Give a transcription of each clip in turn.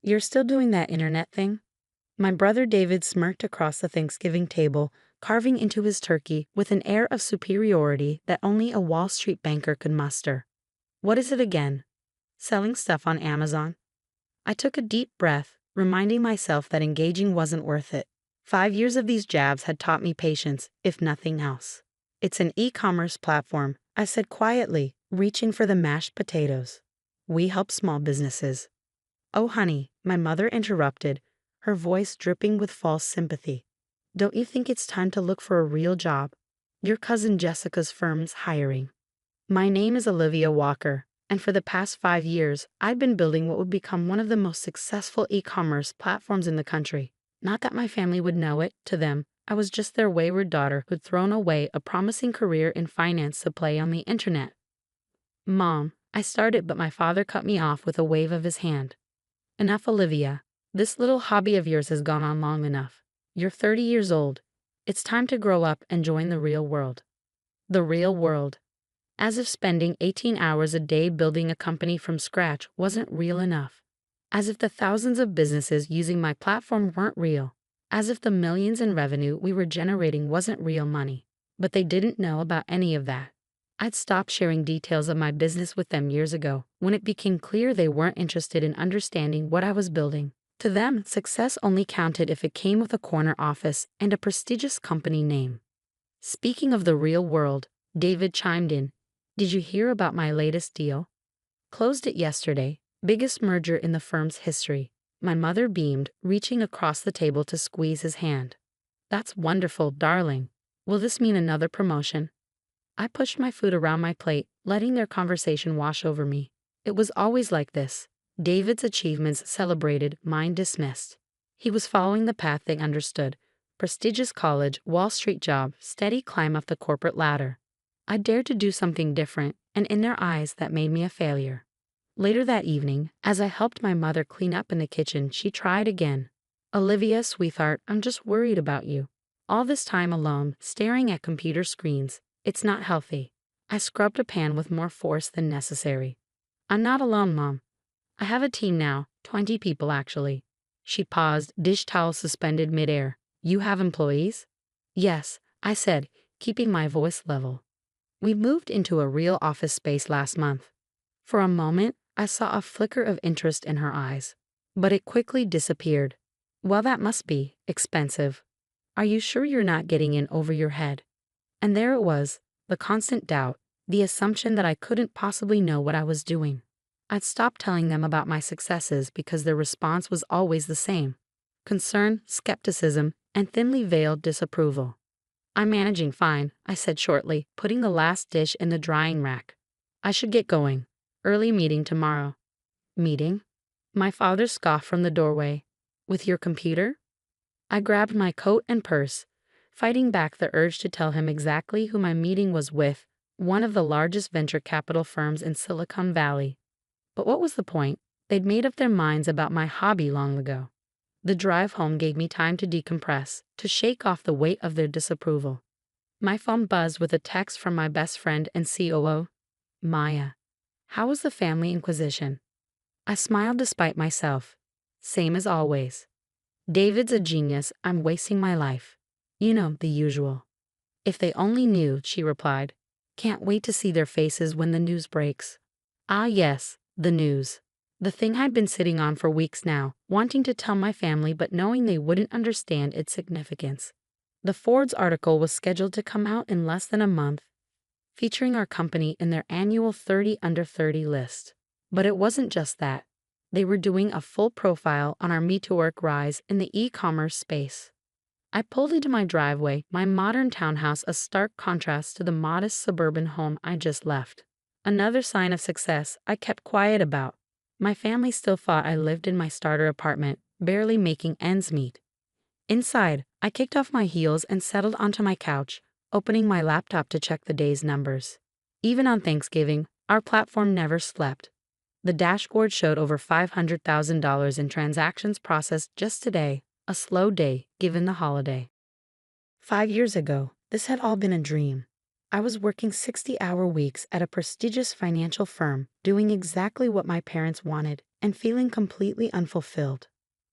You're still doing that internet thing? My brother David smirked across the Thanksgiving table, carving into his turkey with an air of superiority that only a Wall Street banker could muster. What is it again? Selling stuff on Amazon? I took a deep breath, reminding myself that engaging wasn't worth it. 5 years of these jabs had taught me patience, if nothing else. It's an e-commerce platform, I said quietly, reaching for the mashed potatoes. We help small businesses. Oh, honey, my mother interrupted, her voice dripping with false sympathy. Don't you think it's time to look for a real job? Your cousin Jessica's firm's hiring. My name is Olivia Walker, and for the past 5 years, I've been building what would become one of the most successful e-commerce platforms in the country. Not that my family would know it, to them, I was just their wayward daughter who'd thrown away a promising career in finance to play on the internet. Mom, I started, but my father cut me off with a wave of his hand. Enough, Olivia. This little hobby of yours has gone on long enough. You're 30 years old. It's time to grow up and join the real world. The real world. As if spending 18 hours a day building a company from scratch wasn't real enough. As if the thousands of businesses using my platform weren't real. As if the millions in revenue we were generating wasn't real money. But they didn't know about any of that. I'd stopped sharing details of my business with them years ago, when it became clear they weren't interested in understanding what I was building. To them, success only counted if it came with a corner office and a prestigious company name. Speaking of the real world, David chimed in. Did you hear about my latest deal? Closed it yesterday, biggest merger in the firm's history. My mother beamed, reaching across the table to squeeze his hand. That's wonderful, darling. Will this mean another promotion? I pushed my food around my plate, letting their conversation wash over me. It was always like this. David's achievements celebrated, mine dismissed. He was following the path they understood. Prestigious college, Wall Street job, steady climb up the corporate ladder. I dared to do something different, and in their eyes that made me a failure. Later that evening, as I helped my mother clean up in the kitchen, she tried again. Olivia, sweetheart, I'm just worried about you. All this time alone, staring at computer screens. It's not healthy. I scrubbed a pan with more force than necessary. I'm not alone, Mom. I have a team now, 20 people actually. She paused, dish towel suspended midair. You have employees? Yes, I said, keeping my voice level. We moved into a real office space last month. For a moment, I saw a flicker of interest in her eyes. But it quickly disappeared. Well, that must be expensive. Are you sure you're not getting in over your head? And there it was, the constant doubt, the assumption that I couldn't possibly know what I was doing. I'd stopped telling them about my successes because their response was always the same. Concern, skepticism, and thinly veiled disapproval. I'm managing fine, I said shortly, putting the last dish in the drying rack. I should get going. Early meeting tomorrow. Meeting? My father scoffed from the doorway. With your computer? I grabbed my coat and purse, fighting back the urge to tell him exactly who my meeting was with, one of the largest venture capital firms in Silicon Valley. But what was the point? They'd made up their minds about my hobby long ago. The drive home gave me time to decompress, to shake off the weight of their disapproval. My phone buzzed with a text from my best friend and COO, Maya. How was the family inquisition? I smiled despite myself. Same as always. David's a genius, I'm wasting my life. You know, the usual. If they only knew, she replied. Can't wait to see their faces when the news breaks. Ah yes, the news. The thing I'd been sitting on for weeks now, wanting to tell my family but knowing they wouldn't understand its significance. The Forbes article was scheduled to come out in less than a month, featuring our company in their annual 30 Under 30 list. But it wasn't just that. They were doing a full profile on our Me2Work rise in the e-commerce space. I pulled into my driveway, my modern townhouse a stark contrast to the modest suburban home I just left. Another sign of success I kept quiet about. My family still thought I lived in my starter apartment, barely making ends meet. Inside, I kicked off my heels and settled onto my couch, opening my laptop to check the day's numbers. Even on Thanksgiving, our platform never slept. The dashboard showed over $500,000 in transactions processed just today, a slow day given the holiday. 5 years ago, this had all been a dream. I was working 60-hour weeks at a prestigious financial firm, doing exactly what my parents wanted, and feeling completely unfulfilled.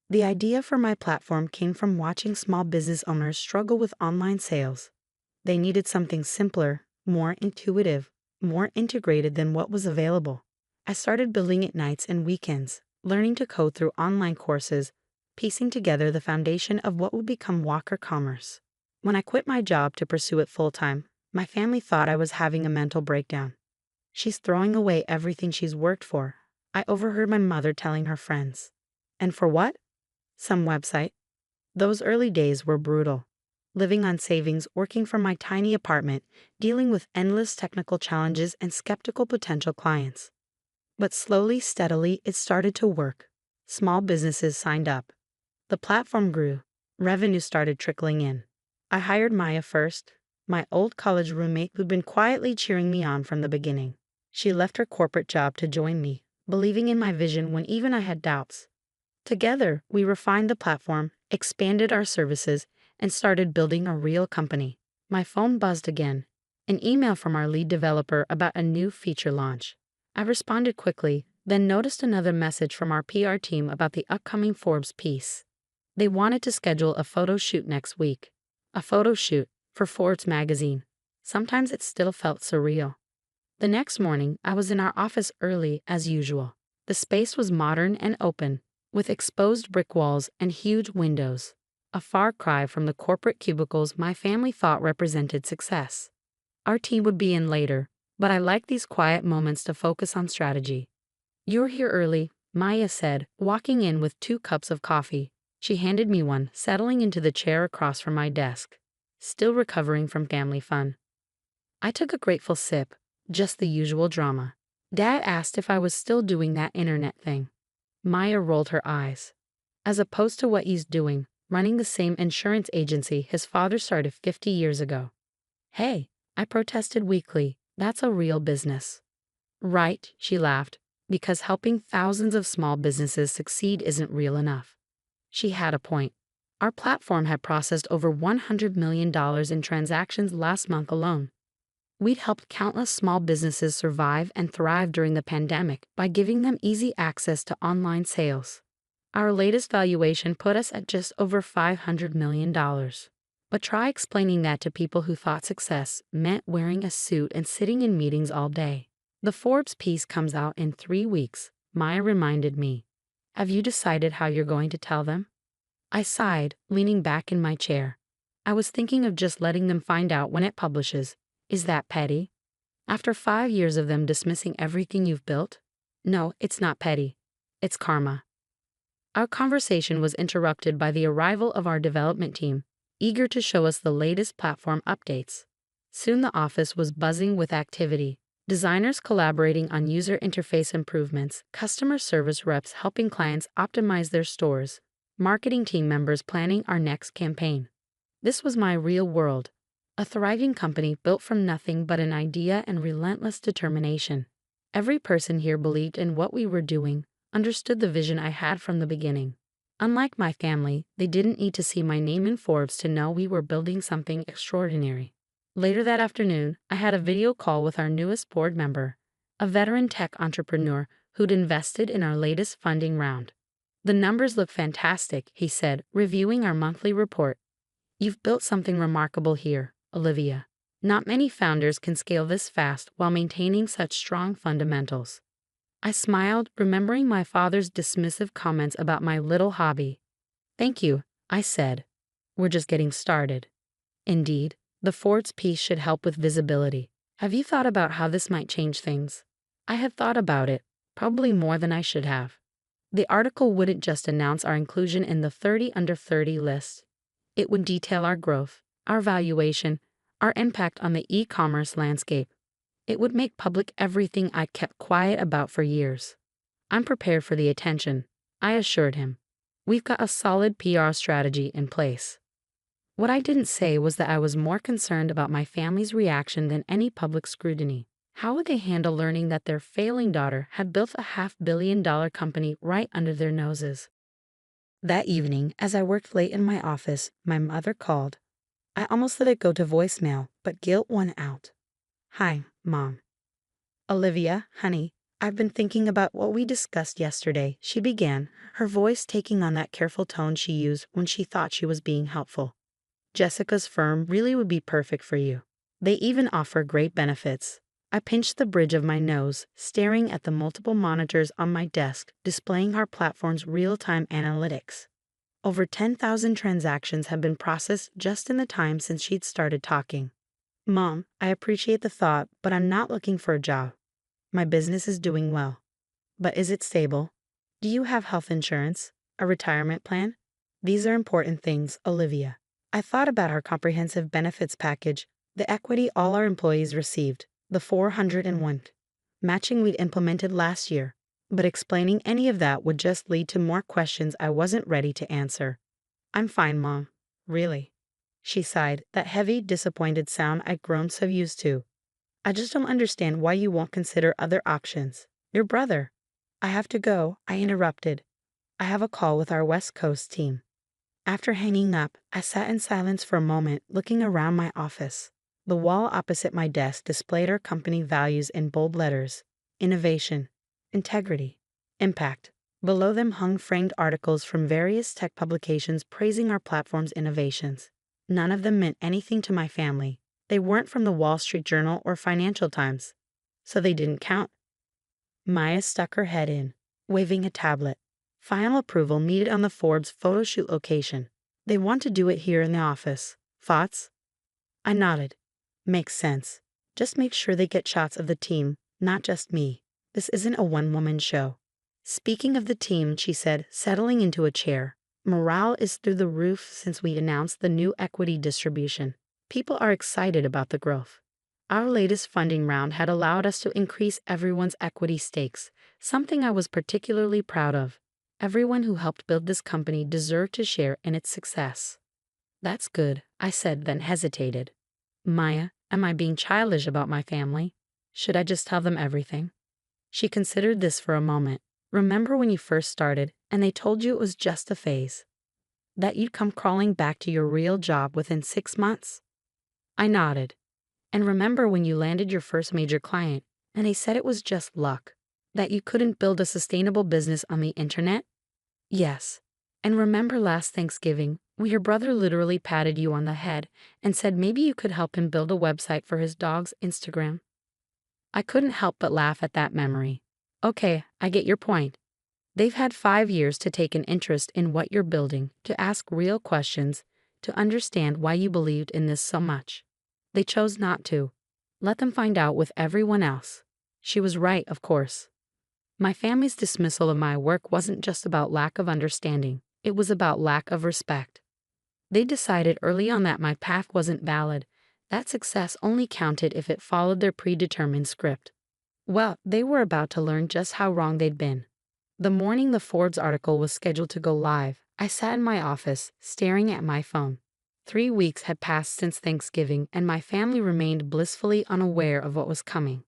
The idea for my platform came from watching small business owners struggle with online sales. They needed something simpler, more intuitive, more integrated than what was available. I started building it nights and weekends, learning to code through online courses, piecing together the foundation of what would become Walker Commerce. When I quit my job to pursue it full-time, my family thought I was having a mental breakdown. She's throwing away everything she's worked for, I overheard my mother telling her friends. And for what? Some website. Those early days were brutal. Living on savings, working from my tiny apartment, dealing with endless technical challenges and skeptical potential clients. But slowly, steadily, it started to work. Small businesses signed up. The platform grew. Revenue started trickling in. I hired Maya first, my old college roommate who'd been quietly cheering me on from the beginning. She left her corporate job to join me, believing in my vision when even I had doubts. Together, we refined the platform, expanded our services, and started building a real company. My phone buzzed again. An email from our lead developer about a new feature launch. I responded quickly, then noticed another message from our PR team about the upcoming Forbes piece. They wanted to schedule a photo shoot next week. A photo shoot for Forbes magazine. Sometimes it still felt surreal. The next morning, I was in our office early as usual. The space was modern and open, with exposed brick walls and huge windows. A far cry from the corporate cubicles my family thought represented success. Our team would be in later, but I liked these quiet moments to focus on strategy. "You're here early," Maya said, walking in with 2 cups of coffee. She handed me one, settling into the chair across from my desk. Still recovering from family fun. I took a grateful sip, just the usual drama. Dad asked if I was still doing that internet thing. Maya rolled her eyes. As opposed to what he's doing, running the same insurance agency his father started 50 years ago. "Hey," I protested weakly, "that's a real business." "Right," she laughed, "because helping thousands of small businesses succeed isn't real enough." She had a point. Our platform had processed over $100 million in transactions last month alone. We'd helped countless small businesses survive and thrive during the pandemic by giving them easy access to online sales. Our latest valuation put us at just over $500 million. But try explaining that to people who thought success meant wearing a suit and sitting in meetings all day. The Forbes piece comes out in 3 weeks, Maya reminded me. Have you decided how you're going to tell them? I sighed, leaning back in my chair. I was thinking of just letting them find out when it publishes. Is that petty? After 5 years of them dismissing everything you've built? No, it's not petty. It's karma. Our conversation was interrupted by the arrival of our development team, eager to show us the latest platform updates. Soon the office was buzzing with activity. Designers collaborating on user interface improvements, customer service reps helping clients optimize their stores, marketing team members planning our next campaign. This was my real world. A thriving company built from nothing but an idea and relentless determination. Every person here believed in what we were doing, understood the vision I had from the beginning. Unlike my family, they didn't need to see my name in Forbes to know we were building something extraordinary. Later that afternoon, I had a video call with our newest board member, a veteran tech entrepreneur who'd invested in our latest funding round. "The numbers look fantastic," he said, reviewing our monthly report. "You've built something remarkable here, Olivia. Not many founders can scale this fast while maintaining such strong fundamentals." I smiled, remembering my father's dismissive comments about my little hobby. "Thank you," I said. "We're just getting started." Indeed, the Forbes piece should help with visibility. Have you thought about how this might change things? I had thought about it, probably more than I should have. The article wouldn't just announce our inclusion in the 30 under 30 list. It would detail our growth, our valuation, our impact on the e-commerce landscape. It would make public everything I kept quiet about for years. "I'm prepared for the attention," I assured him. "We've got a solid PR strategy in place." What I didn't say was that I was more concerned about my family's reaction than any public scrutiny. How would they handle learning that their failing daughter had built a $500 million company right under their noses? That evening, as I worked late in my office, my mother called. I almost let it go to voicemail, but guilt won out. "Hi, Mom." "Olivia, honey, I've been thinking about what we discussed yesterday, she began, her voice taking on that careful tone she used when she thought she was being helpful. Jessica's firm really would be perfect for you. They even offer great benefits. I pinched the bridge of my nose, staring at the multiple monitors on my desk displaying our platform's real-time analytics. Over 10,000 transactions have been processed just in the time since she'd started talking. Mom, I appreciate the thought, but I'm not looking for a job. My business is doing well. But is it stable? Do you have health insurance? A retirement plan? These are important things, Olivia. I thought about our comprehensive benefits package, the equity all our employees received, the 401 matching we'd implemented last year. But explaining any of that would just lead to more questions I wasn't ready to answer. I'm fine, Mom. Really. She sighed, that heavy, disappointed sound I'd grown so used to. I just don't understand why you won't consider other options. Your brother. I have to go, I interrupted. I have a call with our West Coast team. After hanging up, I sat in silence for a moment, looking around my office. The wall opposite my desk displayed our company values in bold letters: innovation, integrity, impact. Below them hung framed articles from various tech publications praising our platform's innovations. None of them meant anything to my family. They weren't from the Wall Street Journal or Financial Times, so they didn't count. Maya stuck her head in, waving a tablet. Final approval needed on the Forbes photo shoot location. They want to do it here in the office. Thoughts? I nodded. Makes sense. Just make sure they get shots of the team, not just me. This isn't a one-woman show. Speaking of the team, she said, settling into a chair, morale is through the roof since we announced the new equity distribution. People are excited about the growth. Our latest funding round had allowed us to increase everyone's equity stakes, something I was particularly proud of. Everyone who helped build this company deserved to share in its success. That's good, I said, then hesitated. Maya, am I being childish about my family? Should I just tell them everything? She considered this for a moment. Remember when you first started and they told you it was just a phase? That you'd come crawling back to your real job within 6 months? I nodded. And remember when you landed your first major client and they said it was just luck? That you couldn't build a sustainable business on the internet? Yes. And remember last Thanksgiving, when your brother literally patted you on the head and said maybe you could help him build a website for his dog's Instagram? I couldn't help but laugh at that memory. Okay, I get your point. They've had 5 years to take an interest in what you're building, to ask real questions, to understand why you believed in this so much. They chose not to. Let them find out with everyone else. She was right, of course. My family's dismissal of my work wasn't just about lack of understanding, it was about lack of respect. They decided early on that my path wasn't valid, that success only counted if it followed their predetermined script. Well, they were about to learn just how wrong they'd been. The morning the Forbes article was scheduled to go live, I sat in my office, staring at my phone. 3 weeks had passed since Thanksgiving, and my family remained blissfully unaware of what was coming.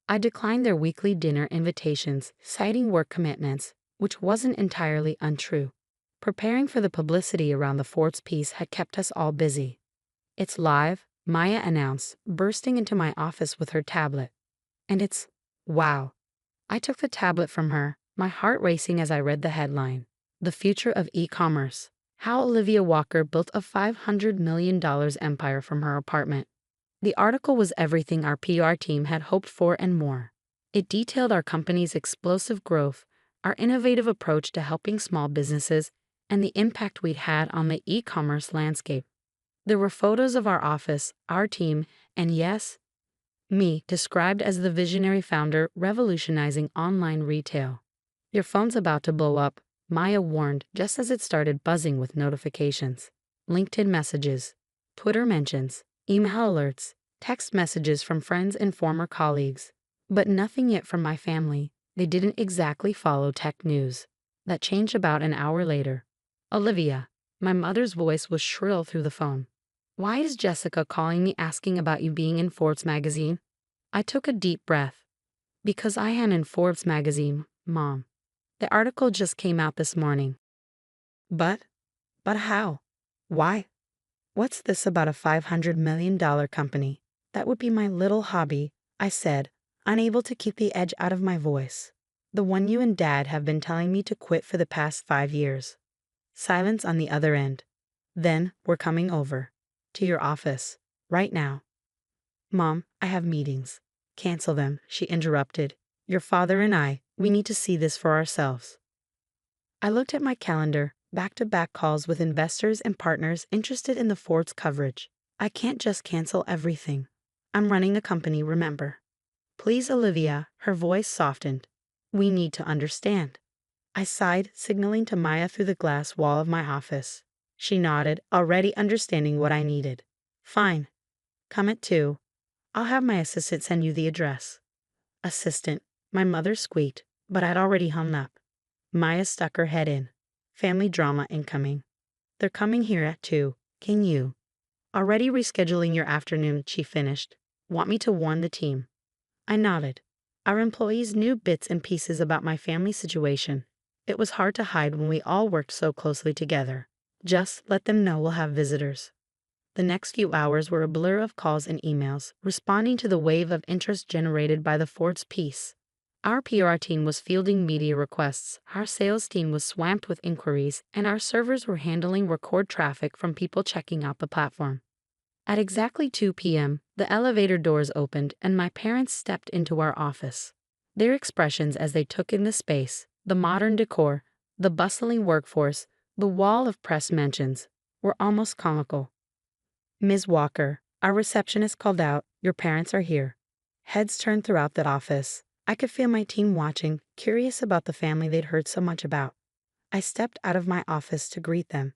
I declined their weekly dinner invitations, citing work commitments, which wasn't entirely untrue. Preparing for the publicity around the Forbes piece had kept us all busy. It's live, Maya announced, bursting into my office with her tablet. And it's, wow. I took the tablet from her, my heart racing as I read the headline. The Future of E-Commerce. How Olivia Walker Built a $500 million empire from Her Apartment. The article was everything our PR team had hoped for and more. It detailed our company's explosive growth, our innovative approach to helping small businesses, and the impact we'd had on the e-commerce landscape. There were photos of our office, our team, and yes, me, described as the visionary founder revolutionizing online retail. Your phone's about to blow up, Maya warned just as it started buzzing with notifications. LinkedIn messages, Twitter mentions, email alerts, text messages from friends and former colleagues. But nothing yet from my family. They didn't exactly follow tech news. That changed about an hour later. Olivia, my mother's voice was shrill through the phone. Why is Jessica calling me asking about you being in Forbes magazine? I took a deep breath. Because I am in Forbes magazine, Mom. The article just came out this morning. But how? Why? What's this about a $500 million company? That would be my little hobby, I said, unable to keep the edge out of my voice. The one you and Dad have been telling me to quit for the past 5 years. Silence on the other end. Then, we're coming over. To your office. Right now. Mom, I have meetings. Cancel them, she interrupted. Your father and we need to see this for ourselves. I looked at my calendar, back-to-back calls with investors and partners interested in the Ford's coverage. I can't just cancel everything. I'm running a company, remember. Please, Olivia, her voice softened. We need to understand. I sighed, signaling to Maya through the glass wall of my office. She nodded, already understanding what I needed. Fine. Come at 2. I'll have my assistant send you the address. Assistant, my mother squeaked, but I'd already hung up. Maya stuck her head in. Family drama incoming. They're coming here at 2. Can you? Already rescheduling your afternoon, she finished. Want me to warn the team? I nodded. Our employees knew bits and pieces about my family situation. It was hard to hide when we all worked so closely together. Just let them know we'll have visitors. The next few hours were a blur of calls and emails, responding to the wave of interest generated by the Ford's piece. Our PR team was fielding media requests, our sales team was swamped with inquiries, and our servers were handling record traffic from people checking out the platform. At exactly 2 p.m., the elevator doors opened and my parents stepped into our office. Their expressions as they took in the space, the modern decor, the bustling workforce, the wall of press mentions, were almost comical. Ms. Walker, our receptionist called out, your parents are here. Heads turned throughout the office. I could feel my team watching, curious about the family they'd heard so much about. I stepped out of my office to greet them.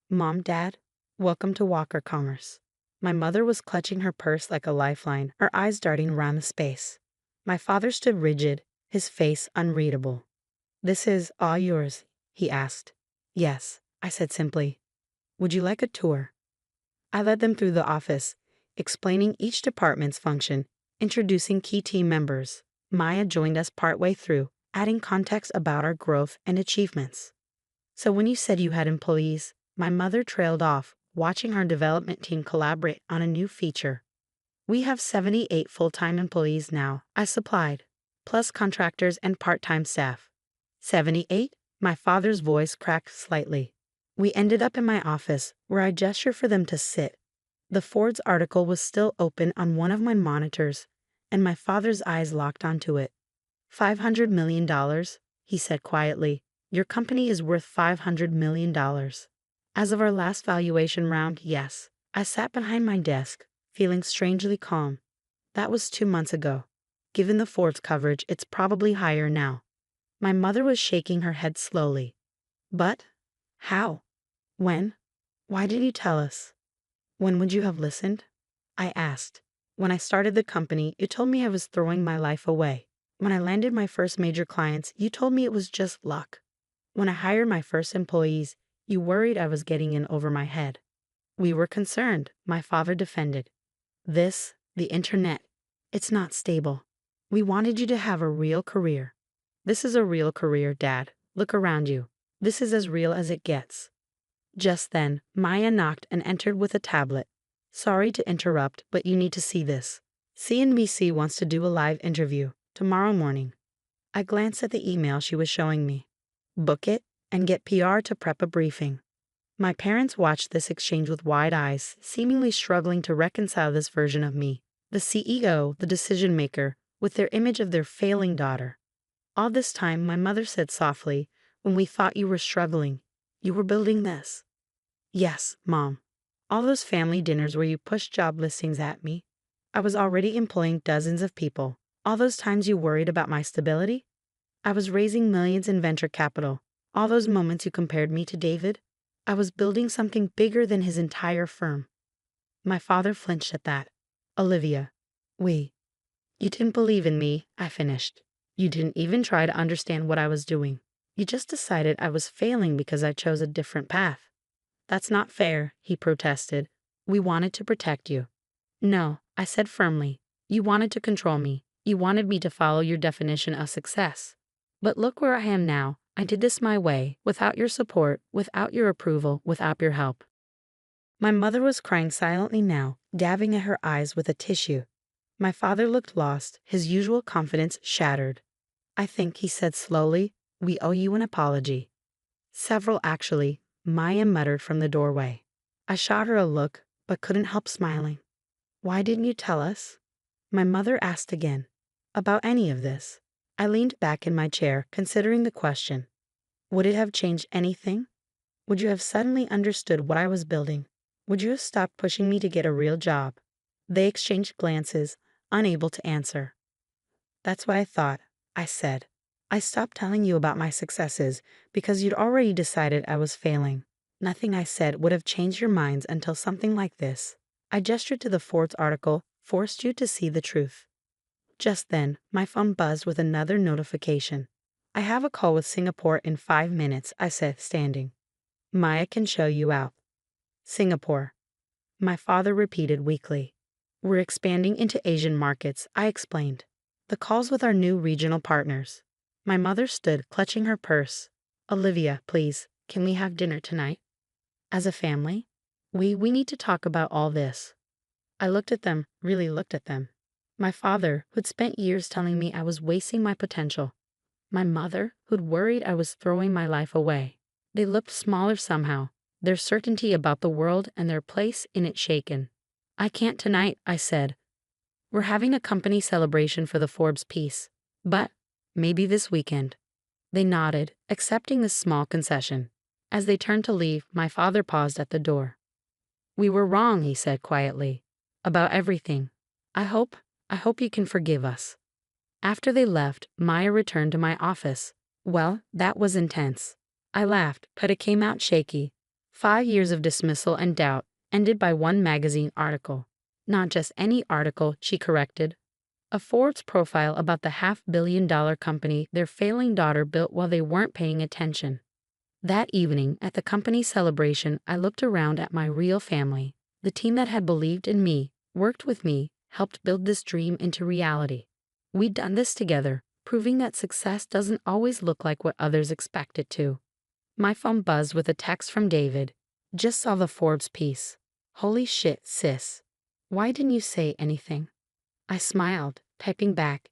Mom, Dad, welcome to Walker Commerce. My mother was clutching her purse like a lifeline, her eyes darting around the space. My father stood rigid, his face unreadable. This is all yours, he asked. Yes, I said simply. Would you like a tour? I led them through the office, explaining each department's function, introducing key team members. Maya joined us partway through, adding context about our growth and achievements. So when you said you had employees, my mother trailed off, watching our development team collaborate on a new feature. We have 78 full-time employees now, I supplied, plus contractors and part-time staff. 78? My father's voice cracked slightly. We ended up in my office, where I gestured for them to sit. The Ford's article was still open on one of my monitors, and my father's eyes locked onto it. $500 million, he said quietly. Your company is worth $500 million. As of our last valuation round, yes. I sat behind my desk, feeling strangely calm. That was 2 months ago. Given the Ford's coverage, it's probably higher now. My mother was shaking her head slowly. But? How? When? Why did you tell us? When would you have listened? I asked. When I started the company, you told me I was throwing my life away. When I landed my first major clients, you told me it was just luck. When I hired my first employees, you worried I was getting in over my head. We were concerned, my father defended. The internet, it's not stable. We wanted you to have a real career. This is a real career, Dad. Look around you. This is as real as it gets. Just then, Maya knocked and entered with a tablet. Sorry to interrupt, but you need to see this. CNBC wants to do a live interview tomorrow morning. I glanced at the email she was showing me. Book it and get PR to prep a briefing. My parents watched this exchange with wide eyes, seemingly struggling to reconcile this version of me, the CEO, the decision maker, with their image of their failing daughter. All this time, my mother said softly, when we thought you were struggling, you were building this. Yes, Mom. All those family dinners where you pushed job listings at me. I was already employing dozens of people. All those times you worried about my stability. I was raising millions in venture capital. All those moments you compared me to David. I was building something bigger than his entire firm. My father flinched at that. Olivia, you didn't believe in me, I finished. You didn't even try to understand what I was doing. You just decided I was failing because I chose a different path. That's not fair, he protested. We wanted to protect you. No, I said firmly. You wanted to control me. You wanted me to follow your definition of success. But look where I am now. I did this my way, without your support, without your approval, without your help. My mother was crying silently now, dabbing at her eyes with a tissue. My father looked lost, his usual confidence shattered. I think, he said slowly, we owe you an apology. Several, actually, Maya muttered from the doorway. I shot her a look, but couldn't help smiling. Why didn't you tell us? My mother asked again. About any of this. I leaned back in my chair, considering the question. Would it have changed anything? Would you have suddenly understood what I was building? Would you have stopped pushing me to get a real job? They exchanged glances, unable to answer. That's what I thought, I said. I stopped telling you about my successes because you'd already decided I was failing. Nothing I said would have changed your minds until something like this. I gestured to the Forbes article, forced you to see the truth. Just then, my phone buzzed with another notification. I have a call with Singapore in 5 minutes, I said, standing. Maya can show you out. Singapore. My father repeated weakly. We're expanding into Asian markets, I explained. The call's with our new regional partners. My mother stood, clutching her purse. Olivia, please, can we have dinner tonight? As a family? We need to talk about all this. I looked at them, really looked at them. My father, who'd spent years telling me I was wasting my potential. My mother, who'd worried I was throwing my life away. They looked smaller somehow, their certainty about the world and their place in it shaken. I can't tonight, I said. We're having a company celebration for the Forbes piece. But maybe this weekend. They nodded, accepting this small concession. As they turned to leave, my father paused at the door. We were wrong, he said quietly. About everything. I hope you can forgive us. After they left, Maya returned to my office. Well, that was intense. I laughed, but it came out shaky. 5 years of dismissal and doubt, ended by one magazine article. Not just any article, she corrected. A Forbes profile about the $500 million company their failing daughter built while they weren't paying attention. That evening, at the company celebration, I looked around at my real family, the team that had believed in me, worked with me, helped build this dream into reality. We'd done this together, proving that success doesn't always look like what others expect it to. My phone buzzed with a text from David. Just saw the Forbes piece. Holy shit, sis. Why didn't you say anything? I smiled, typing back.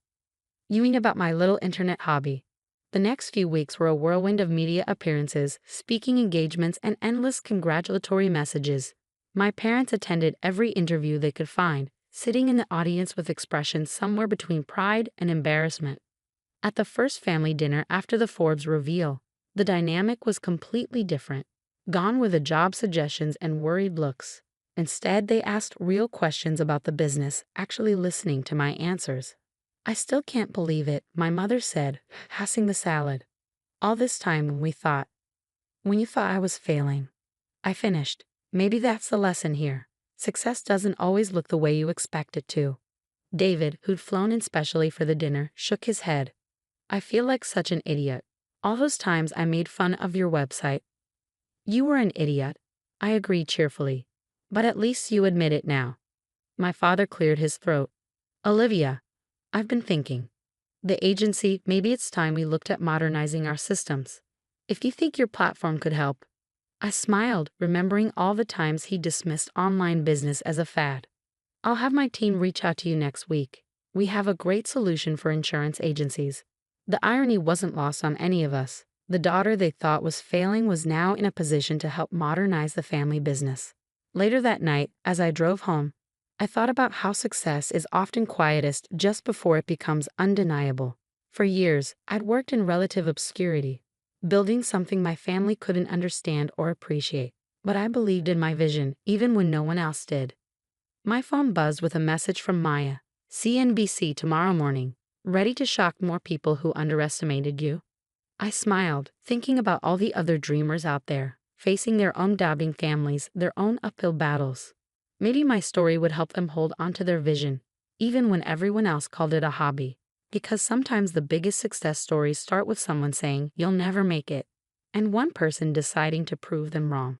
You mean about my little internet hobby? The next few weeks were a whirlwind of media appearances, speaking engagements, and endless congratulatory messages. My parents attended every interview they could find, sitting in the audience with expressions somewhere between pride and embarrassment. At the first family dinner after the Forbes reveal, the dynamic was completely different. Gone were the job suggestions and worried looks. Instead, they asked real questions about the business, actually listening to my answers. I still can't believe it, my mother said, passing the salad. All this time when you thought I was failing. I finished. Maybe that's the lesson here. Success doesn't always look the way you expect it to. David, who'd flown in specially for the dinner, shook his head. I feel like such an idiot. All those times I made fun of your website. You were an idiot, I agreed cheerfully. But at least you admit it now. My father cleared his throat. Olivia, I've been thinking. The agency, maybe it's time we looked at modernizing our systems. If you think your platform could help. I smiled, remembering all the times he dismissed online business as a fad. I'll have my team reach out to you next week. We have a great solution for insurance agencies. The irony wasn't lost on any of us. The daughter they thought was failing was now in a position to help modernize the family business. Later that night, as I drove home, I thought about how success is often quietest just before it becomes undeniable. For years, I'd worked in relative obscurity, building something my family couldn't understand or appreciate. But I believed in my vision, even when no one else did. My phone buzzed with a message from Maya. CNBC tomorrow morning. Ready to shock more people who underestimated you? I smiled, thinking about all the other dreamers out there, facing their own doubting families, their own uphill battles. Maybe my story would help them hold onto their vision, even when everyone else called it a hobby. Because sometimes the biggest success stories start with someone saying, "You'll never make it," and one person deciding to prove them wrong.